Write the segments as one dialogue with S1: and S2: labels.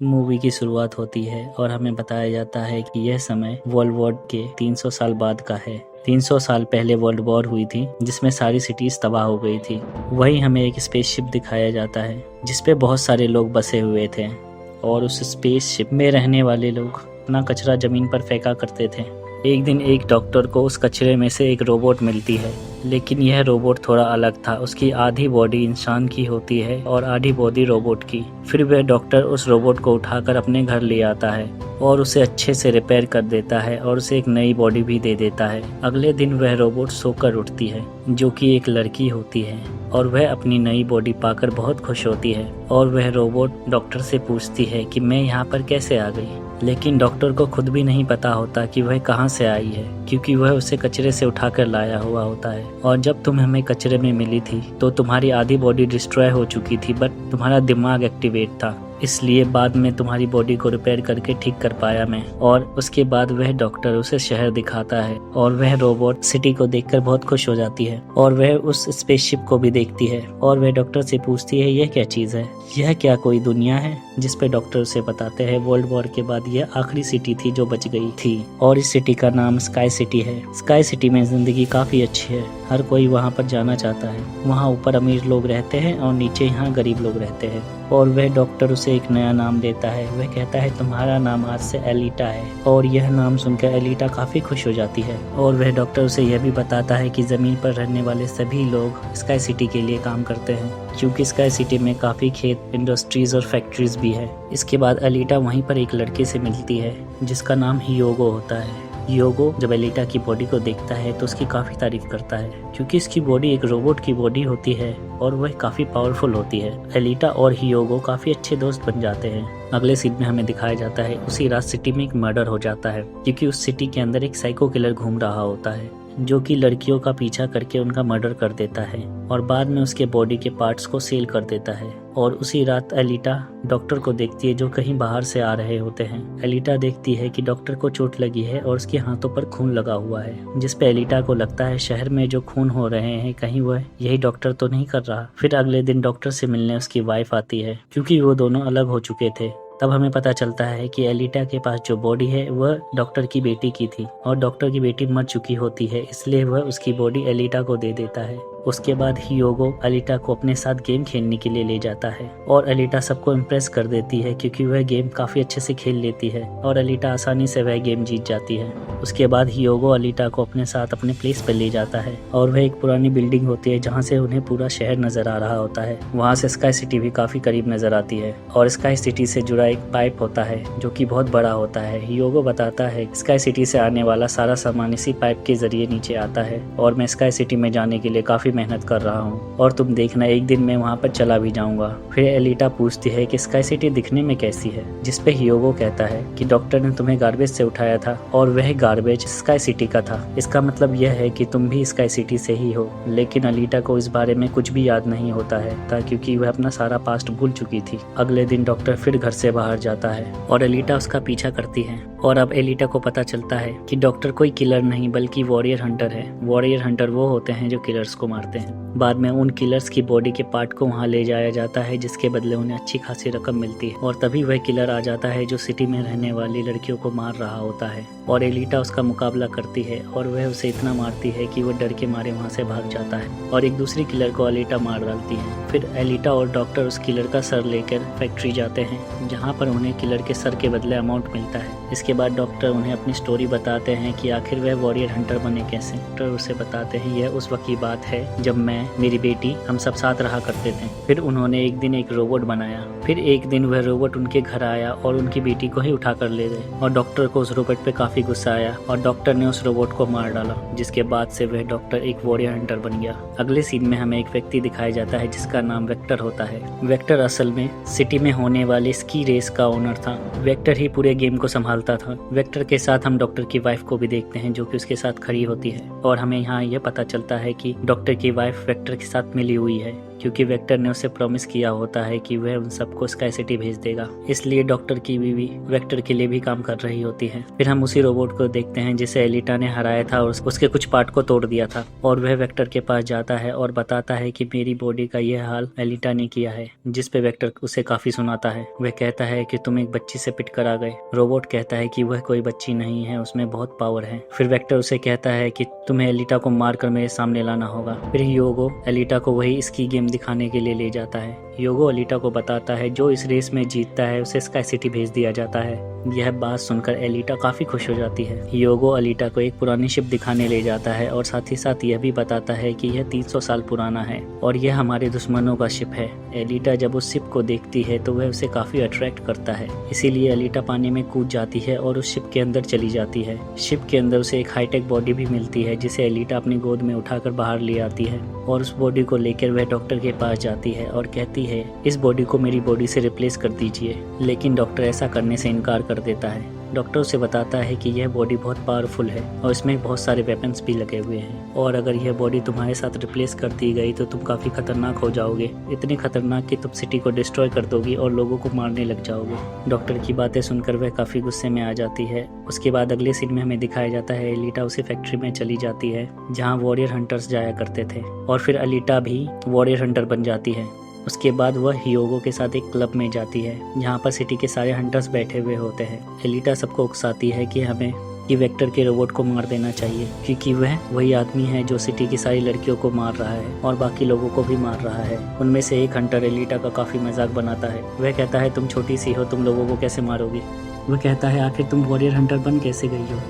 S1: Movie की शुरुआत होती है और हमें बताया जाता है कि यह समय वर्ल्ड वॉर के 300 साल बाद का है। 300 साल पहले वर्ल्ड वॉर हुई थी जिसमें सारी सिटीज तबाह हो गई थी। वहीं हमें एक स्पेसशिप दिखाया जाता है जिसपे बहुत सारे लोग बसे हुए थे और उस स्पेसशिप में रहने वाले लोग अपना कचरा जमीन पर फेंका करते थे। एक दिन एक डॉक्टर को उस कचरे में से एक रोबोट मिलती है, लेकिन यह रोबोट थोड़ा अलग था। उसकी आधी बॉडी इंसान की होती है और आधी बॉडी रोबोट की। फिर वह डॉक्टर उस रोबोट को उठाकर अपने घर ले आता है और उसे अच्छे से रिपेयर कर देता है और उसे एक नई बॉडी भी दे देता है। अगले दिन वह रोबोट सोकर उठती है जो कि एक लड़की होती है और वह अपनी नई बॉडी पाकर बहुत खुश होती है और वह रोबोट डॉक्टर से पूछती है कि मैं यहाँ पर कैसे आ गई। लेकिन डॉक्टर को खुद भी नहीं पता होता कि वह कहाँ से आई है, क्योंकि वह उसे कचरे से उठाकर लाया हुआ होता है। और जब तुम हमें कचरे में मिली थी तो तुम्हारी आधी बॉडी डिस्ट्रॉय हो चुकी थी, बट तुम्हारा दिमाग एक्टिवेट था, इसलिए बाद में तुम्हारी बॉडी को रिपेयर करके ठीक कर पाया मैं। और उसके बाद वह डॉक्टर उसे शहर दिखाता है और वह रोबोट सिटी को देखकर बहुत खुश हो जाती है और वह उस स्पेसशिप को भी देखती है और वह डॉक्टर से पूछती है यह क्या चीज़ है, यह क्या कोई दुनिया है। जिस पे डॉक्टर उसे बताते हैं वर्ल्ड वॉर के बाद यह आखिरी सिटी थी जो बच गई थी और इस सिटी का नाम स्काई सिटी है। स्काई सिटी में जिंदगी काफी अच्छी है, हर कोई वहाँ पर जाना चाहता है। वहाँ ऊपर अमीर लोग रहते हैं और नीचे यहाँ गरीब लोग रहते हैं। और वह डॉक्टर उसे एक नया नाम देता है। वह कहता है तुम्हारा नाम आज से एलिटा है और यह नाम सुनकर एलिटा काफी खुश हो जाती है। और वह डॉक्टर उसे यह भी बताता है कि जमीन पर रहने वाले सभी लोग स्काई सिटी के लिए काम करते हैं, क्योंकि स्काई सिटी में काफी खेत, इंडस्ट्रीज और फैक्ट्रीज भी है। इसके बाद एलिटा वहीं पर एक लड़के से मिलती है जिसका नाम हियोगो होता है। हियोगो जब एलिटा की बॉडी को देखता है तो उसकी काफ़ी तारीफ करता है, क्योंकि इसकी बॉडी एक रोबोट की बॉडी होती है और वह काफ़ी पावरफुल होती है। एलिटा और हियोगो काफ़ी अच्छे दोस्त बन जाते हैं। अगले सीन में हमें दिखाया जाता है उसी रात सिटी में एक मर्डर हो जाता है, क्योंकि उस सिटी के अंदर एक साइको किलर घूम रहा होता है जो कि लड़कियों का पीछा करके उनका मर्डर कर देता है और बाद में उसके बॉडी के पार्ट्स को सेल कर देता है। और उसी रात एलिटा डॉक्टर को देखती है जो कहीं बाहर से आ रहे होते हैं। एलिटा देखती है कि डॉक्टर को चोट लगी है और उसके हाथों पर खून लगा हुआ है, जिस पे एलिटा को लगता है शहर में जो खून हो रहे हैं कहीं वह यही डॉक्टर तो नहीं कर रहा। फिर अगले दिन डॉक्टर से मिलने उसकी वाइफ आती है, क्योंकि वो दोनों अलग हो चुके थे। तब हमें पता चलता है कि एलिटा के पास जो बॉडी है वह डॉक्टर की बेटी की थी और डॉक्टर की बेटी मर चुकी होती है, इसलिए वह उसकी बॉडी एलिटा को दे देता है। उसके बाद हियोगो एलिटा को अपने साथ गेम खेलने के लिए ले जाता है और एलिटा सबको इम्प्रेस कर देती है, क्योंकि वह गेम काफी अच्छे से खेल लेती है और एलिटा आसानी से वह गेम जीत जाती है। उसके बाद हियोगो एलिटा को अपने साथ अपने प्लेस पर ले जाता है और वह एक पुरानी बिल्डिंग होती है जहाँ से उन्हें पूरा शहर नजर आ रहा होता है। वहाँ से स्काई सिटी भी काफी करीब नजर आती है और स्काई सिटी से जुड़ा एक पाइप होता है जो कि बहुत बड़ा होता है। हियोगो बताता है स्काई सिटी से आने वाला सारा सामान इसी पाइप के जरिए नीचे आता है और मैं स्काई सिटी में जाने के लिए काफी मेहनत कर रहा हूँ और तुम देखना एक दिन मैं वहाँ पर चला भी जाऊंगा। फिर एलिटा पूछती है कि स्काई सिटी दिखने में कैसी है, जिस पे हियोगो कहता है कि डॉक्टर ने तुम्हें गार्बेज से उठाया था और वह गार्बेज स्काई सिटी का था। इसका मतलब यह है कि तुम भी स्काई सिटी से ही हो। लेकिन एलिटा को इस बारे में कुछ भी याद नहीं होता है क्योंकि वह अपना सारा पास्ट भूल चुकी थी। अगले दिन डॉक्टर फिर घर से बाहर जाता है और एलिटा उसका पीछा करती है और अब एलिटा को पता चलता है कि डॉक्टर कोई किलर नहीं बल्कि वॉरियर हंटर है। वॉरियर हंटर वो होते हैं जो किलर्स को मारते हैं। बाद में उन किलर्स की बॉडी के पार्ट को वहां ले जाया जाता है, जिसके बदले उन्हें अच्छी खासी रकम मिलती है और तभी वह किलर आ जाता है जो सिटी में रहने वाली लड़कियों को मार रहा होता है और एलिटा उसका मुकाबला करती है और वह उसे इतना मारती है कि वह डर के मारे वहां से भाग जाता है और एक दूसरी किलर को एलिटा मार डालती है। फिर एलिटा और डॉक्टर उस किलर का सर लेकर फैक्ट्री जाते हैं जहाँ पर उन्हें किलर के सर के बदले अमाउंट मिलता है। इसके बाद डॉक्टर उन्हें अपनी स्टोरी बताते हैं कि आखिर वह वॉरियर हंटर बने कैसे। डॉक्टर उसे बताते हैं यह उस वक्त की बात है जब मैं, मेरी बेटी, हम सब साथ रहा करते थे। फिर उन्होंने एक दिन एक रोबोट बनाया। फिर एक दिन वह रोबोट उनके घर आया और उनकी बेटी को ही उठा कर ले गए और डॉक्टर को उस रोबोट पे काफी गुस्सा आया और डॉक्टर ने उस रोबोट को मार डाला, जिसके बाद से वह डॉक्टर एक वॉरियर हंटर बन गया। अगले सीन में हमें एक व्यक्ति दिखाया जाता है जिसका नाम वेक्टर होता है। वेक्टर असल में सिटी में होने वाले स्की रेस का ओनर था। वेक्टर ही पूरे गेम को संभालता था। वेक्टर के साथ हम डॉक्टर की वाइफ को भी देखते हैं जो कि उसके साथ खड़ी होती है और हमें यहाँ यह पता चलता है कि डॉक्टर की वाइफ वेक्टर के साथ मिली हुई है, क्योंकि वेक्टर ने उसे प्रॉमिस किया होता है कि वह उन सबको स्काई सिटी भेज देगा। इसलिए डॉक्टर की बीवी वेक्टर के लिए भी काम कर रही होती है। फिर हम उसी रोबोट को देखते हैं जिसे एलिटा ने हराया था और उसके कुछ पार्ट को तोड़ दिया था, और वह वेक्टर के पास जाता है और बताता है कि मेरी बॉडी का यह हाल एलिटा ने किया है, जिस पे वेक्टर उसे काफी सुनाता है। वह कहता है कि तुम एक बच्ची से पिट कर आ गए। रोबोट कहता है कि वह कोई बच्ची नहीं है, उसमें बहुत पावर है। फिर वेक्टर उसे कहता है कि तुम्हें एलिटा को मारकर मेरे सामने लाना होगा। फिर ह्यूगो एलिटा को वही इसकी गेम दिखाने के लिए ले जाता है। ह्यूगो एलिटा को बताता है जो इस रेस में जीतता है उसे स्काई सिटी भेज दिया जाता है। यह बात सुनकर एलिटा काफी खुश हो जाती है। ह्यूगो एलिटा को एक पुरानी शिप दिखाने ले जाता है और साथ ही साथ यह भी बताता है कि यह 300 साल पुराना है और यह हमारे दुश्मनों का शिप है। एलिटा जब उस शिप को देखती है तो वह उसे काफी अट्रैक्ट करता है, इसीलिए एलिटा पानी में कूद जाती है और उस शिप के अंदर चली जाती है। शिप के अंदर उसे एक हाईटेक बॉडी भी मिलती है जिसे एलिटा अपनी गोद में उठाकर बाहर ले आती है और उस बॉडी को लेकर वह डॉक्टर के पास जाती है और कहती है इस बॉडी को मेरी बॉडी से रिप्लेस कर दीजिए। लेकिन डॉक्टर ऐसा करने से इनकार कर देता है। डॉक्टर उसे बताता है कि यह बॉडी बहुत पावरफुल है और इसमें बहुत सारे वेपन्स भी लगे हुए हैं, और अगर यह बॉडी तुम्हारे साथ रिप्लेस कर दी गई तो तुम काफी खतरनाक हो जाओगे, इतनी खतरनाक कि तुम सिटी को डिस्ट्रॉय कर दोगी और लोगों को मारने लग जाओगे। डॉक्टर की बातें सुनकर वह काफी गुस्से में आ जाती है। उसके बाद अगले सीन में हमें दिखाया जाता है एलिटा उसी फैक्ट्री में चली जाती है जहाँ वॉरियर हंटर्स जाया करते थे, और फिर एलिटा भी वॉरियर हंटर बन जाती है। उसके बाद वह ह्यूगो के साथ एक क्लब में जाती है जहाँ पर सिटी के सारे हंटर्स बैठे हुए होते हैं। एलिटा सबको उकसाती है कि हमें वेक्टर के रोबोट को मार देना चाहिए, क्योंकि वह वही आदमी है जो सिटी की सारी लड़कियों को मार रहा है और बाकी लोगों को भी मार रहा है। उनमें से एक हंटर एलिटा का काफी मजाक बनाता है। वह कहता है तुम छोटी सी हो, तुम लोगों को कैसे मारोगे। वह कहता है आखिर तुम वॉरियर हंटर बन कैसे गई हो।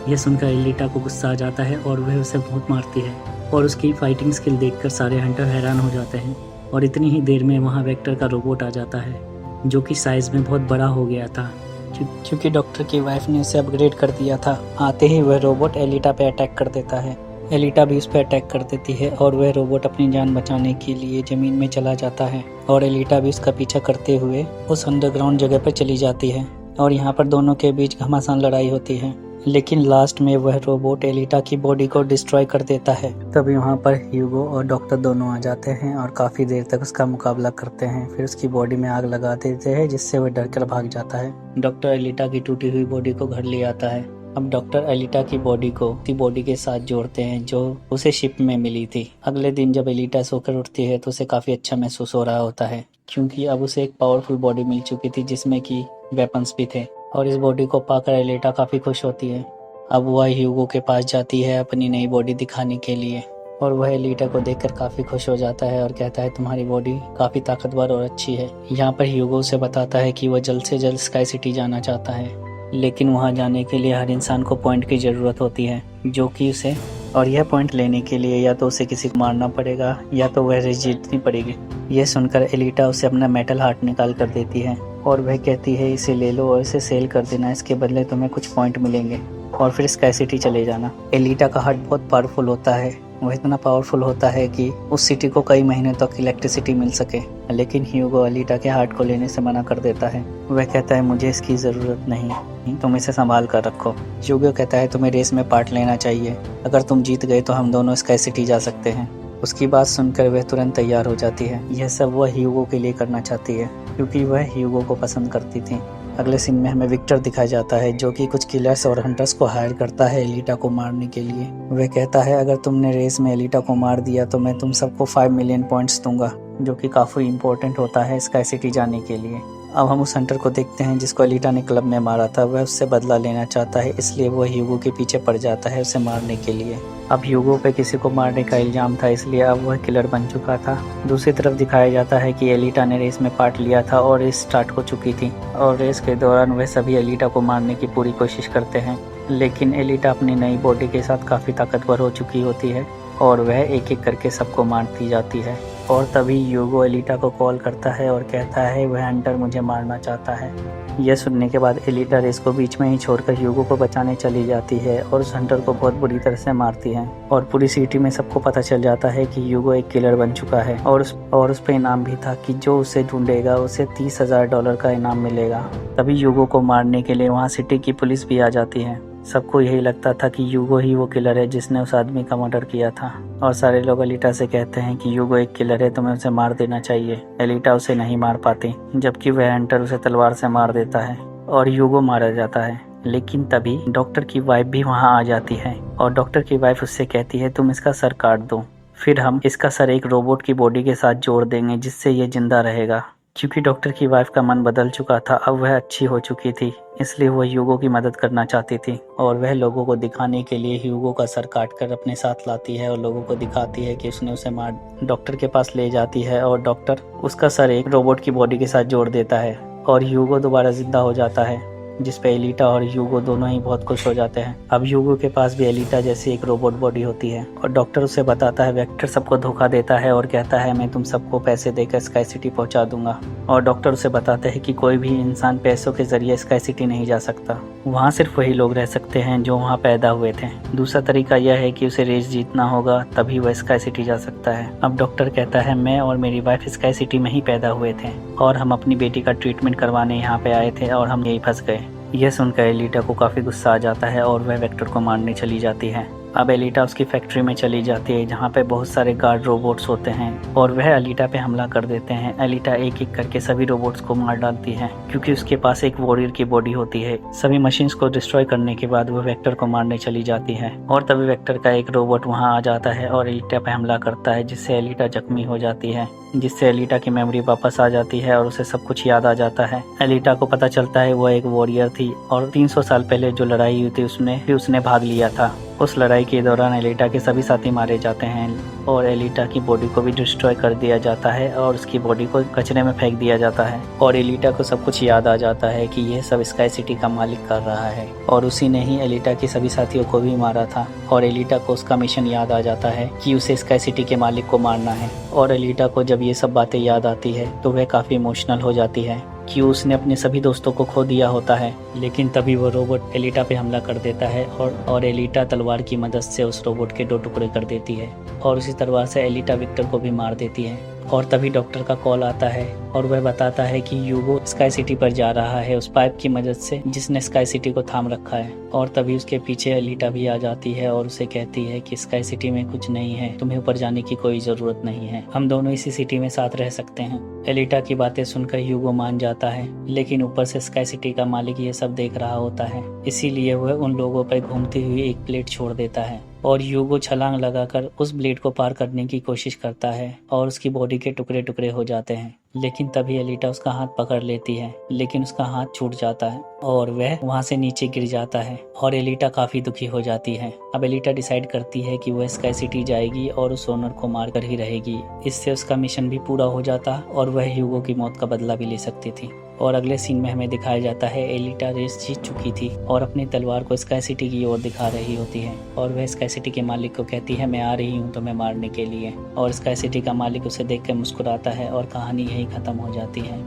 S1: यह सुनकर एलिटा को गुस्सा आ जाता है और वह उसे बहुत मारती है, और उसकी फाइटिंग स्किल देखकर सारे हंटर हैरान हो जाते हैं। और इतनी ही देर में वहाँ वेक्टर का रोबोट आ जाता है जो कि साइज में बहुत बड़ा हो गया था, क्योंकि डॉक्टर की वाइफ ने उसे अपग्रेड कर दिया था। आते ही वह रोबोट एलिटा पे अटैक कर देता है। एलिटा भी उस पर अटैक कर देती है और वह रोबोट अपनी जान बचाने के लिए ज़मीन में चला जाता है, और एलिटा भी उसका पीछा करते हुए उस अंडरग्राउंड जगह पर चली जाती है, और यहाँ पर दोनों के बीच घमासान लड़ाई होती है। लेकिन लास्ट में वह रोबोट एलिटा की बॉडी को डिस्ट्रॉय कर देता है। तभी वहाँ पर ह्यूगो और डॉक्टर दोनों आ जाते हैं और काफ़ी देर तक उसका मुकाबला करते हैं। फिर उसकी बॉडी में आग लगा देते हैं जिससे वह डर कर भाग जाता है। डॉक्टर एलिटा की टूटी हुई बॉडी को घर ले आता है। अब डॉक्टर एलिटा की बॉडी को उसी बॉडी के साथ जोड़ते हैं जो उसे शिप में मिली थी। अगले दिन जब एलिटा सोकर उठती है तो उसे काफ़ी अच्छा महसूस हो रहा होता है, क्योंकि अब उसे एक पावरफुल बॉडी मिल चुकी थी जिसमें कि वेपन्स भी थे, और इस बॉडी को पाकर एलिटा काफ़ी खुश होती है। अब वह ह्यूगो के पास जाती है अपनी नई बॉडी दिखाने के लिए, और वह एलिटा को देखकर काफ़ी खुश हो जाता है और कहता है तुम्हारी बॉडी काफ़ी ताकतवर और अच्छी है। यहाँ पर ह्यूगो से बताता है कि वह जल्द से जल्द स्काई सिटी जाना चाहता है, लेकिन वहाँ जाने के लिए हर इंसान को पॉइंट की ज़रूरत होती है जो कि उसे, और यह पॉइंट लेने के लिए या तो उसे किसी को मारना पड़ेगा या तो वह रेस जीतनी पड़ेगी। यह सुनकर एलिटा उसे अपना मेटल हार्ट निकाल कर देती है और वह कहती है इसे ले लो और इसे सेल कर देना, इसके बदले तुम्हें कुछ पॉइंट मिलेंगे और फिर स्काई सिटी चले जाना। एलिटा का हार्ट बहुत पावरफुल होता है, वह इतना पावरफुल होता है कि उस सिटी को कई महीने तक इलेक्ट्रिसिटी मिल सके, लेकिन ह्यूगो एलिटा के हार्ट को लेने से मना कर देता है। वह कहता है मुझे इसकी ज़रूरत नहीं, तुम इसे संभाल कर रखो। ह्यूगो कहता है तुम्हें रेस में पार्ट लेना चाहिए, अगर तुम जीत गए तो हम दोनों स्काई सिटी जा सकते हैं। उसकी बात सुनकर वह तुरंत तैयार हो जाती है। यह सब वह ह्यूगो के लिए करना चाहती है क्योंकि वह ह्यूगो को पसंद करती थी। अगले सीन में हमें विक्टर दिखाया जाता है जो कि कुछ किलर्स और हंटर्स को हायर करता है एलिटा को मारने के लिए। वह कहता है अगर तुमने रेस में एलिटा को मार दिया तो मैं तुम सबको 5 मिलियन पॉइंट्स दूंगा, जो कि काफ़ी इंपॉर्टेंट होता है स्काई सिटी जाने के लिए। अब हम उस हंटर को देखते हैं जिसको एलिटा ने क्लब में मारा था। वह उससे बदला लेना चाहता है, इसलिए वह ह्यूगो के पीछे पड़ जाता है उसे मारने के लिए। अब ह्यूगो पे किसी को मारने का इल्ज़ाम था, इसलिए अब वह किलर बन चुका था। दूसरी तरफ दिखाया जाता है कि एलिटा ने रेस में पार्ट लिया था और रेस स्टार्ट हो चुकी थी, और रेस के दौरान वह सभी एलिटा को मारने की पूरी कोशिश करते हैं, लेकिन एलिटा अपनी नई बॉडी के साथ काफ़ी ताकतवर हो चुकी होती है और वह एक एक करके सबको मारती जाती है। और तभी ह्यूगो एलिटा को कॉल करता है और कहता है वह हंटर मुझे मारना चाहता है। यह सुनने के बाद एलिटा रेस को बीच में ही छोड़कर ह्यूगो को बचाने चली जाती है और उस हंटर को बहुत बुरी तरह से मारती है, और पूरी सिटी में सबको पता चल जाता है कि ह्यूगो एक किलर बन चुका है। और उस पर इनाम भी था कि जो उसे ढूंढेगा उसे $30,000 का इनाम मिलेगा। तभी ह्यूगो को मारने के लिए वहाँ सिटी की पुलिस भी आ जाती है। सबको यही लगता था कि यूगो ही वो किलर है जिसने उस आदमी का मर्डर किया था। और सारे लोग एलिटा से कहते हैं कि यूगो एक किलर है, तुम्हें उसे मार देना चाहिए। एलिटा उसे नहीं मार पाती, जबकि वह हंटर उसे तलवार से मार देता है और यूगो मारा जाता है। लेकिन तभी डॉक्टर की वाइफ भी वहां आ जाती है और डॉक्टर की वाइफ उससे कहती है तुम इसका सर काट दो, फिर हम इसका सर एक रोबोट की बॉडी के साथ जोड़ देंगे जिससे ये जिंदा रहेगा। क्योंकि डॉक्टर की वाइफ का मन बदल चुका था, अब वह अच्छी हो चुकी थी, इसलिए वह ह्यूगो की मदद करना चाहती थी और वह लोगों को दिखाने के लिए ह्यूगो का सर काटकर अपने साथ लाती है और लोगों को दिखाती है कि उसने उसे मार। डॉक्टर के पास ले जाती है और डॉक्टर उसका सर एक रोबोट की बॉडी के साथ जोड़ देता है और ह्यूगो दोबारा जिंदा हो जाता है, जिस पे एलिटा और ह्यूगो दोनों ही बहुत खुश हो जाते हैं। अब ह्यूगो के पास भी एलिटा जैसी एक रोबोट बॉडी होती है और डॉक्टर उसे बताता है वेक्टर सबको धोखा देता है और कहता है मैं तुम सबको पैसे देकर स्काई सिटी पहुंचा दूंगा। और डॉक्टर उसे बताते हैं कि कोई भी इंसान पैसों के जरिए स्काई सिटी नहीं जा सकता, वहाँ सिर्फ वही लोग रह सकते हैं जो वहाँ पैदा हुए थे। दूसरा तरीका यह है कि उसे रेस जीतना होगा, तभी वह स्काई सिटी जा सकता है। अब डॉक्टर कहता है मैं और मेरी वाइफ स्काई सिटी में ही पैदा हुए थे और हम अपनी बेटी का ट्रीटमेंट करवाने यहाँ पे आए थे और हम यही फंस गए। यह सुनकर एलिटा को काफ़ी गुस्सा आ जाता है और वह वेक्टर को मारने चली जाती है। अब एलिटा उसकी फैक्ट्री में चली जाती है जहाँ पे बहुत सारे गार्ड रोबोट्स होते हैं और वह एलिटा पे हमला कर देते हैं। एलिटा एक एक करके सभी रोबोट्स को मार डालती है क्योंकि उसके पास एक वॉरियर की बॉडी होती है। सभी मशीन्स को डिस्ट्रॉय करने के बाद वह वेक्टर को मारने चली जाती है और तभी वेक्टर का एक रोबोट वहाँ आ जाता है और एलिटा पे हमला करता है, जिससे एलिटा जख्मी हो जाती है, जिससे एलिटा की मेमोरी वापस आ जाती है और उसे सब कुछ याद आ जाता है। एलिटा को पता चलता है वो एक वॉरियर थी और 300 साल पहले जो लड़ाई हुई थी उसमें भी उसने भाग लिया था। उस लड़ाई के दौरान एलिटा के सभी साथी मारे जाते हैं और एलिटा की बॉडी को भी डिस्ट्रॉय कर दिया जाता है और उसकी बॉडी को कचरे में फेंक दिया जाता है और एलिटा को सब कुछ याद आ जाता है कि यह सब स्काई सिटी का मालिक कर रहा है और उसी ने ही एलिटा के सभी साथियों को भी मारा था। और एलिटा को उसका मिशन याद आ जाता है कि उसे स्काई सिटी के मालिक को मारना है। और एलिटा को जब ये सब बातें याद आती है तो वह काफ़ी इमोशनल हो जाती है कि उसने अपने सभी दोस्तों को खो दिया होता है। लेकिन तभी वो रोबोट एलिटा पे हमला कर देता है और एलिटा तलवार की मदद से उस रोबोट के 2 टुकड़े कर देती है और उसी तलवार से एलिटा विक्टर को भी मार देती है। और तभी डॉक्टर का कॉल आता है और वह बताता है कि यूगो स्काई सिटी पर जा रहा है उस पाइप की मदद से जिसने स्काई सिटी को थाम रखा है। और तभी उसके पीछे एलिटा भी आ जाती है और उसे कहती है कि स्काई सिटी में कुछ नहीं है, तुम्हें ऊपर जाने की कोई जरूरत नहीं है, हम दोनों इसी सिटी में साथ रह सकते हैं। एलिटा की बातें सुनकर यूगो मान जाता है, लेकिन ऊपर से स्काई सिटी का मालिक ये सब देख रहा होता है, इसीलिए वह उन लोगों पर घूमती हुई एक प्लेट छोड़ देता है और यूगो छलांग लगाकर उस ब्लेड को पार करने की कोशिश करता है और उसकी बॉडी के टुकड़े टुकड़े हो जाते हैं। लेकिन तभी एलिटा उसका हाथ पकड़ लेती है, लेकिन उसका हाथ छूट जाता है और वह वहां से नीचे गिर जाता है और एलिटा काफी दुखी हो जाती है। अब एलिटा डिसाइड करती है कि वह स्काई सिटी जाएगी और उस ओनर को मार कर ही रहेगी। इससे उसका मिशन भी पूरा हो जाता और वह ह्यूगो की मौत का बदला भी ले सकती थी। और अगले सीन में हमें दिखाया जाता है एलिटा रेस जीत चुकी थी और अपनी तलवार को स्काई सिटी की ओर दिखा रही होती है और वह स्काई सिटी के मालिक को कहती है मैं आ रही हूँ तुम्हें मारने के लिए। और स्काई सिटी का मालिक उसे देख कर मुस्कुराता है और कहानी यही खत्म हो जाती है।